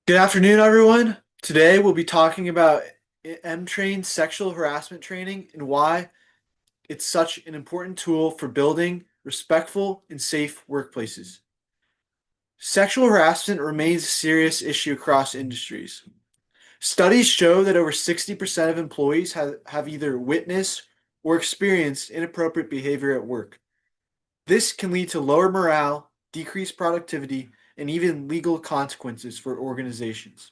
Good afternoon, everyone. Today we'll be talking about M-Train sexual harassment training and why it's such an important tool for building respectful and safe workplaces. Sexual harassment remains a serious issue across industries. Studies show that over 60% of employees have either witnessed or experienced inappropriate behavior at work. This can lead to lower morale, decreased productivity, and even legal consequences for organizations.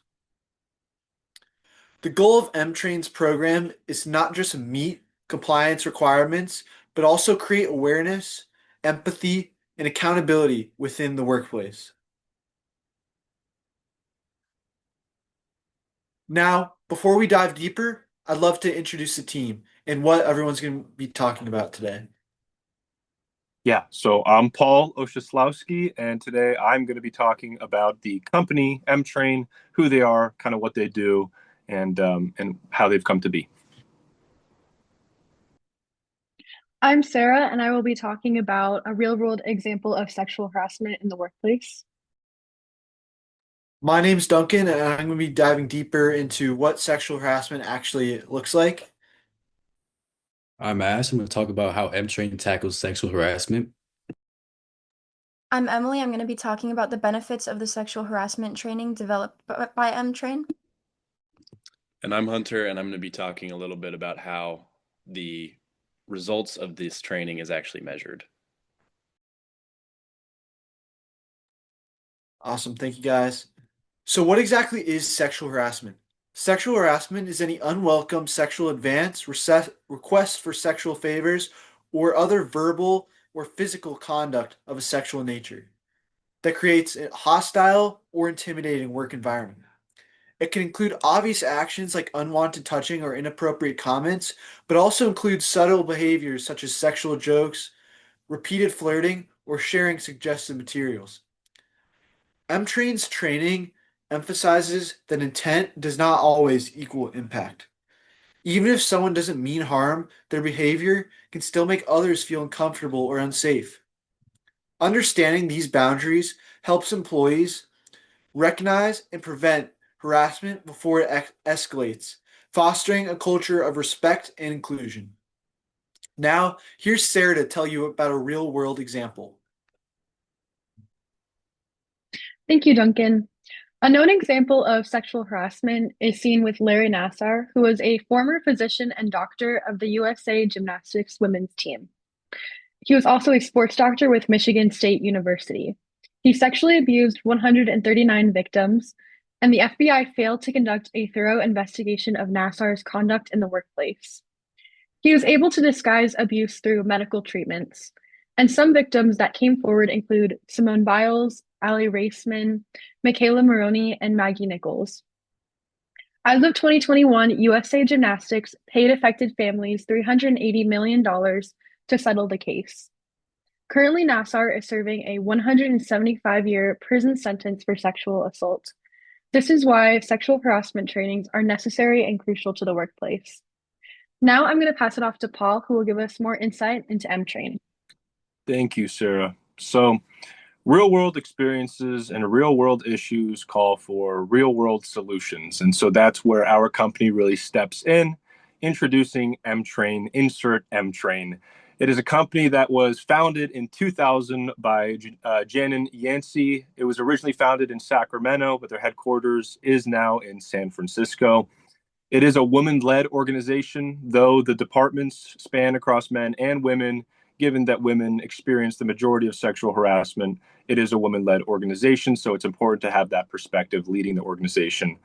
The goal of M-Train's program is not just meet compliance requirements, but also create awareness, empathy, and accountability within the workplace. Now, before we dive deeper, I'd love to introduce the team and what everyone's going to be talking about today. Yeah, so I'm Paul Oshislowski, and today I'm going to be talking about the company M-Train, who they are, kind of what they do, and how they've come to be. I'm Sarah, and I will be talking about a real-world example of sexual harassment in the workplace. My name's Duncan, and I'm going to be diving deeper into what sexual harassment actually looks like. I'm Ash. I'm going to talk about how M-Train tackles sexual harassment. I'm Emily. I'm going to be talking about the benefits of the sexual harassment training developed by M-Train. And I'm Hunter, and I'm going to be talking a little bit about how the results of this training is actually measured. Awesome. Thank you, guys. So, what exactly is sexual harassment? Sexual harassment is any unwelcome sexual advance, request for sexual favors, or other verbal or physical conduct of a sexual nature that creates a hostile or intimidating work environment. It can include obvious actions like unwanted touching or inappropriate comments, but also includes subtle behaviors such as sexual jokes, repeated flirting, or sharing suggestive materials. M-Train's training emphasizes that intent does not always equal impact. Even if someone doesn't mean harm, their behavior can still make others feel uncomfortable or unsafe. Understanding these boundaries helps employees recognize and prevent harassment before it escalates, fostering a culture of respect and inclusion. Now, here's Sarah to tell you about a real world example. Thank you, Duncan. A known example of sexual harassment is seen with Larry Nassar, who was a former physician and doctor of the USA Gymnastics women's team. He was also a sports doctor with Michigan State University. He sexually abused 139 victims, and the FBI failed to conduct a thorough investigation of Nassar's conduct in the workplace. He was able to disguise abuse through medical treatments, and some victims that came forward include Simone Biles, Allie Raceman, Michaela Maroney, and Maggie Nichols. As of 2021, USA Gymnastics paid affected families $380 million to settle the case. Currently, Nassar is serving a 175-year prison sentence for sexual assault. This is why sexual harassment trainings are necessary and crucial to the workplace. Now I'm going to pass it off to Paul, who will give us more insight into M-Train. Thank you, Sarah. So, real world experiences and real world issues call for real world solutions. And so that's where our company really steps in, introducing M-Train, insert M-Train. It is a company that was founded in 2000 by Janin Yancey. It was originally founded in Sacramento, but their headquarters is now in San Francisco. It is a women-led organization, though the departments span across men and women. Given that women experience the majority of sexual harassment, it is a women-led organization, so it's important to have that perspective leading the organization.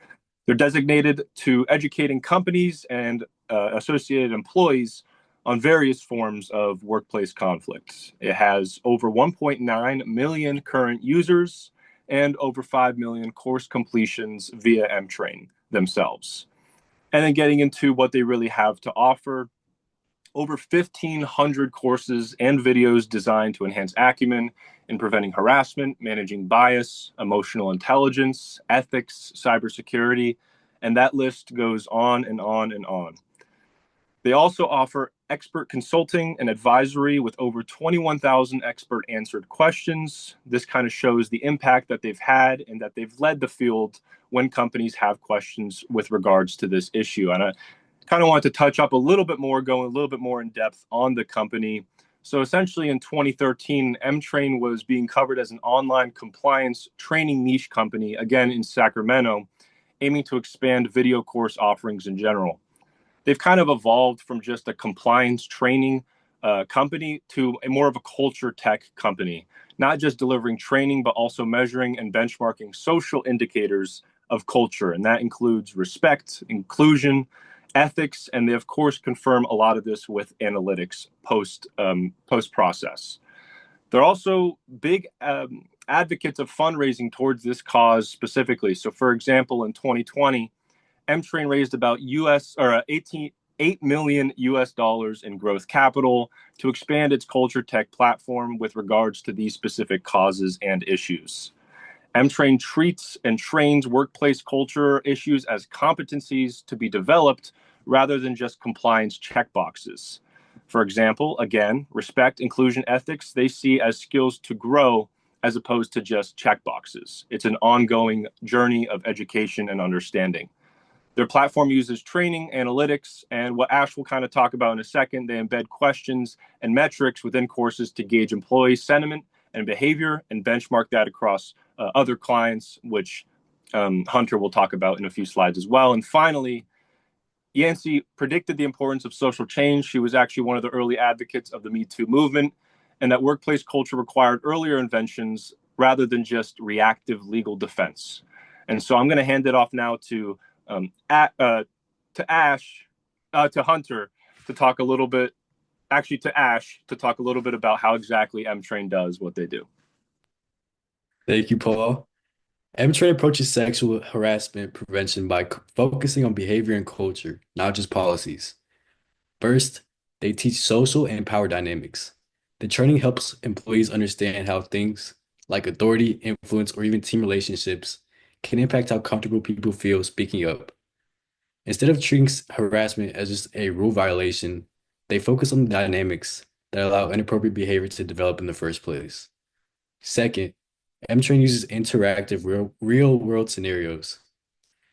They're designated to educating companies and associated employees on various forms of workplace conflicts. It has over 1.9 million current users and over 5 million course completions via M-Train themselves. And then getting into what they really have to offer, over 1,500 courses and videos designed to enhance acumen in preventing harassment, managing bias, emotional intelligence, ethics, cybersecurity, and that list goes on and on and on. They also offer expert consulting and advisory with over 21,000 expert answered questions. This kind of shows the impact that they've had and that they've led the field when companies have questions with regards to this issue. And I kind of want to touch up a little bit more, go a little bit more in depth on the company. So essentially in 2013, M-Train was being covered as an online compliance training niche company, again in Sacramento, aiming to expand video course offerings in general. They've kind of evolved from just a compliance training company to a more of a culture tech company, not just delivering training, but also measuring and benchmarking social indicators of culture. And that includes respect, inclusion, ethics, and they, of course, confirm a lot of this with analytics post process. They're also big advocates of fundraising towards this cause specifically. So, for example, in 2020, M-Train raised about $8 million in growth capital to expand its culture tech platform with regards to these specific causes and issues. M-Train treats and trains workplace culture issues as competencies to be developed rather than just compliance checkboxes. For example, again, respect, inclusion, ethics, they see as skills to grow as opposed to just checkboxes. It's an ongoing journey of education and understanding. Their platform uses training, analytics, and what Ash will kind of talk about in a second. They embed questions and metrics within courses to gauge employee sentiment and behavior and benchmark that across other clients, which Hunter will talk about in a few slides as well. And finally, Yancey predicted the importance of social change. She was actually one of the early advocates of the Me Too movement, and that workplace culture required earlier inventions rather than just reactive legal defense. And so I'm going to hand it off now to Hunter to talk a little bit, actually to Ash to talk a little bit about how exactly M-Train does what they do. Thank you, Paul. M-Train approaches sexual harassment prevention by focusing on behavior and culture, not just policies. First, they teach social and power dynamics. The training helps employees understand how things like authority, influence, or even team relationships can impact how comfortable people feel speaking up. Instead of treating harassment as just a rule violation, they focus on the dynamics that allow inappropriate behavior to develop in the first place. Second, M-Train uses interactive real-world scenarios.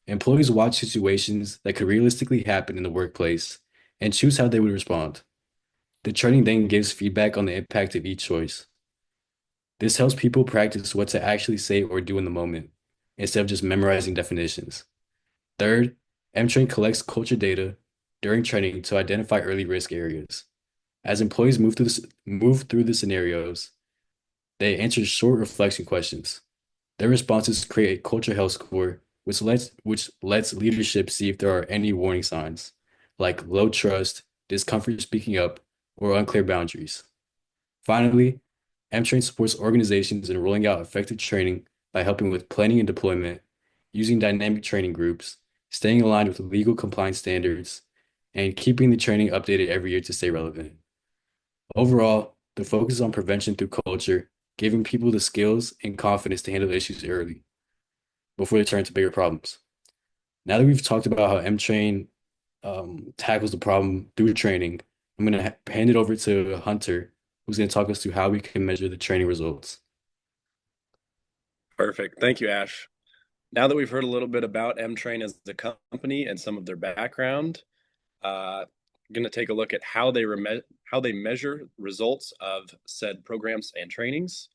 Employees watch situations that could realistically happen in the workplace and choose how they would respond. The training then gives feedback on the impact of each choice. This helps people practice what to actually say or do in the moment, instead of just memorizing definitions. Third, M-Train collects culture data during training to identify early risk areas. As employees move through the scenarios, they answer short reflection questions. Their responses create a culture health score, which lets leadership see if there are any warning signs, like low trust, discomfort speaking up, or unclear boundaries. Finally, M-Train supports organizations in rolling out effective training by helping with planning and deployment, using dynamic training groups, staying aligned with legal compliance standards, and keeping the training updated every year to stay relevant. Overall, the focus is on prevention through culture, giving people the skills and confidence to handle issues early before they turn into bigger problems. Now that we've talked about how M-Train tackles the problem through training, I'm going to hand it over to Hunter, who's going to talk us through how we can measure the training results. Perfect. Thank you, Ash. Now that we've heard a little bit about M-Train as a company and some of their background, I'm going to take a look at how they measure results of said programs and trainings.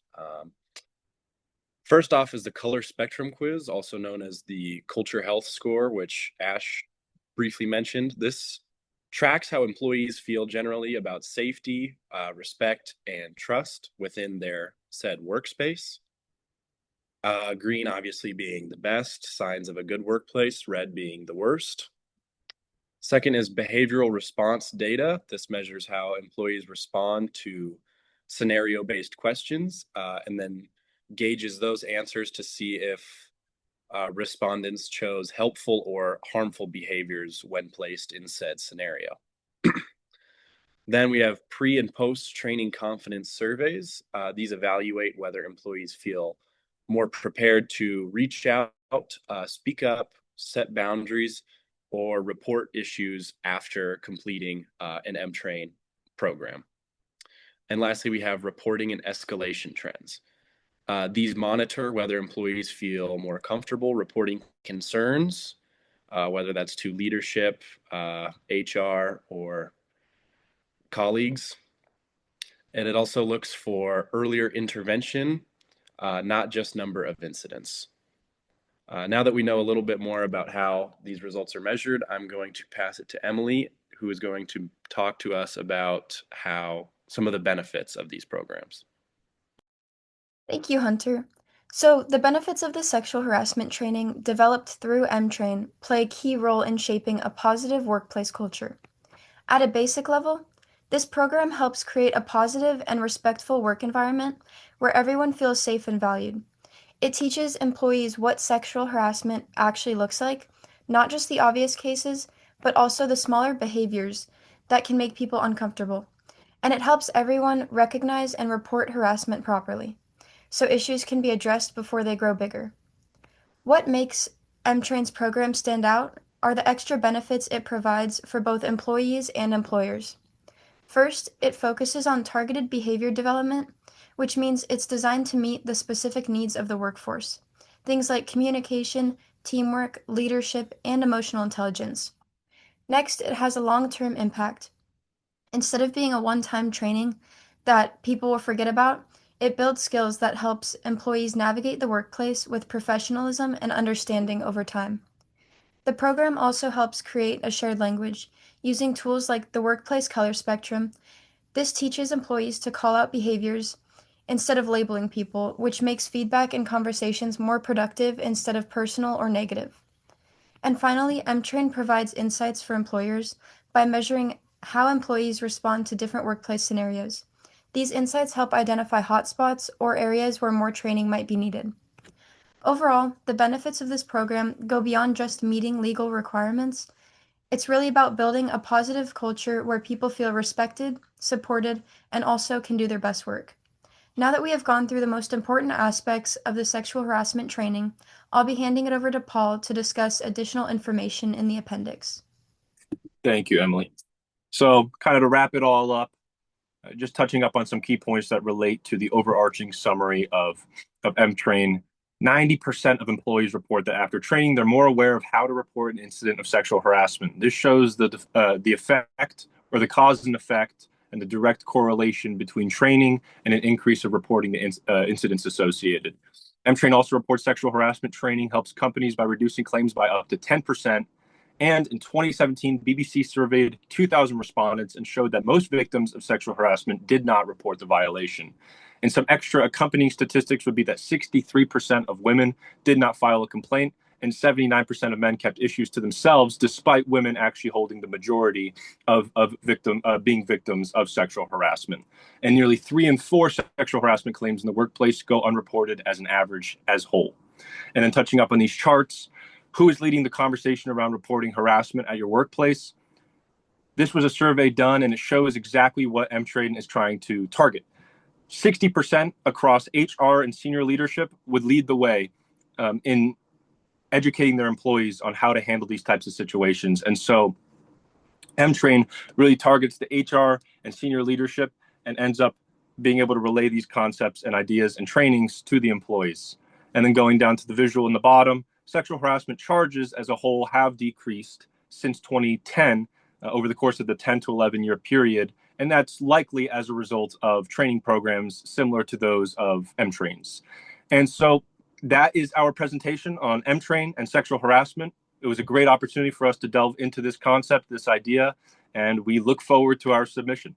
First off is the color spectrum quiz, also known as the culture health score, which Ash briefly mentioned. This tracks how employees feel generally about safety, respect, and trust within their said workspace. Green obviously being the best, signs of a good workplace, red being the worst. Second is behavioral response data. This measures how employees respond to scenario-based questions, and then gauges those answers to see if respondents chose helpful or harmful behaviors when placed in said scenario. Then we have pre and post training confidence surveys. These evaluate whether employees feel more prepared to reach out, speak up, set boundaries, or report issues after completing an M-Train program. And lastly, we have reporting and escalation trends. These monitor whether employees feel more comfortable reporting concerns, whether that's to leadership, HR, or colleagues. And it also looks for earlier intervention, not just number of incidents. Now that we know a little bit more about how these results are measured, I'm going to pass it to Emily, who is going to talk to us about how some of the benefits of these programs. Thank you, Hunter. So, the benefits of the sexual harassment training developed through M-Train play a key role in shaping a positive workplace culture. At a basic level, this program helps create a positive and respectful work environment where everyone feels safe and valued. It teaches employees what sexual harassment actually looks like, not just the obvious cases, but also the smaller behaviors that can make people uncomfortable. And it helps everyone recognize and report harassment properly, so issues can be addressed before they grow bigger. What makes M-Train's program stand out are the extra benefits it provides for both employees and employers. First, it focuses on targeted behavior development, which means it's designed to meet the specific needs of the workforce. Things like communication, teamwork, leadership, and emotional intelligence. Next, it has a long-term impact. Instead of being a one-time training that people will forget about, it builds skills that helps employees navigate the workplace with professionalism and understanding over time. The program also helps create a shared language using tools like the workplace color spectrum. This teaches employees to call out behaviors instead of labeling people, which makes feedback and conversations more productive instead of personal or negative. And finally, M-Train provides insights for employers by measuring how employees respond to different workplace scenarios. These insights help identify hotspots or areas where more training might be needed. Overall, the benefits of this program go beyond just meeting legal requirements. It's really about building a positive culture where people feel respected, supported, and also can do their best work. Now that we have gone through the most important aspects of the sexual harassment training, I'll be handing it over to Paul to discuss additional information in the appendix. Thank you, Emily. So, kind of to wrap it all up, just touching up on some key points that relate to the overarching summary of M-Train. 90% of employees report that after training, they're more aware of how to report an incident of sexual harassment. This shows the effect or the cause and effect and the direct correlation between training and an increase of reporting the incidents associated. M-Train also reports sexual harassment training helps companies by reducing claims by up to 10%. And in 2017, BBC surveyed 2,000 respondents and showed that most victims of sexual harassment did not report the violation. And some extra accompanying statistics would be that 63% of women did not file a complaint, and 79% of men kept issues to themselves, despite women actually holding the majority of being victims of sexual harassment. And nearly 3 in 4 sexual harassment claims in the workplace go unreported as an average as whole. And then touching up on these charts, who is leading the conversation around reporting harassment at your workplace? This was a survey done, and it shows exactly what M-Train is trying to target. 60% across HR and senior leadership would lead the way in educating their employees on how to handle these types of situations. And so M-Train really targets the HR and senior leadership and ends up being able to relay these concepts and ideas and trainings to the employees. And then going down to the visual in the bottom, sexual harassment charges as a whole have decreased since 2010 over the course of the 10 to 11 year period. And that's likely as a result of training programs similar to those of M-Train's. And so that is our presentation on M-Train and sexual harassment. It was a great opportunity for us to delve into this concept, this idea, and we look forward to our submission.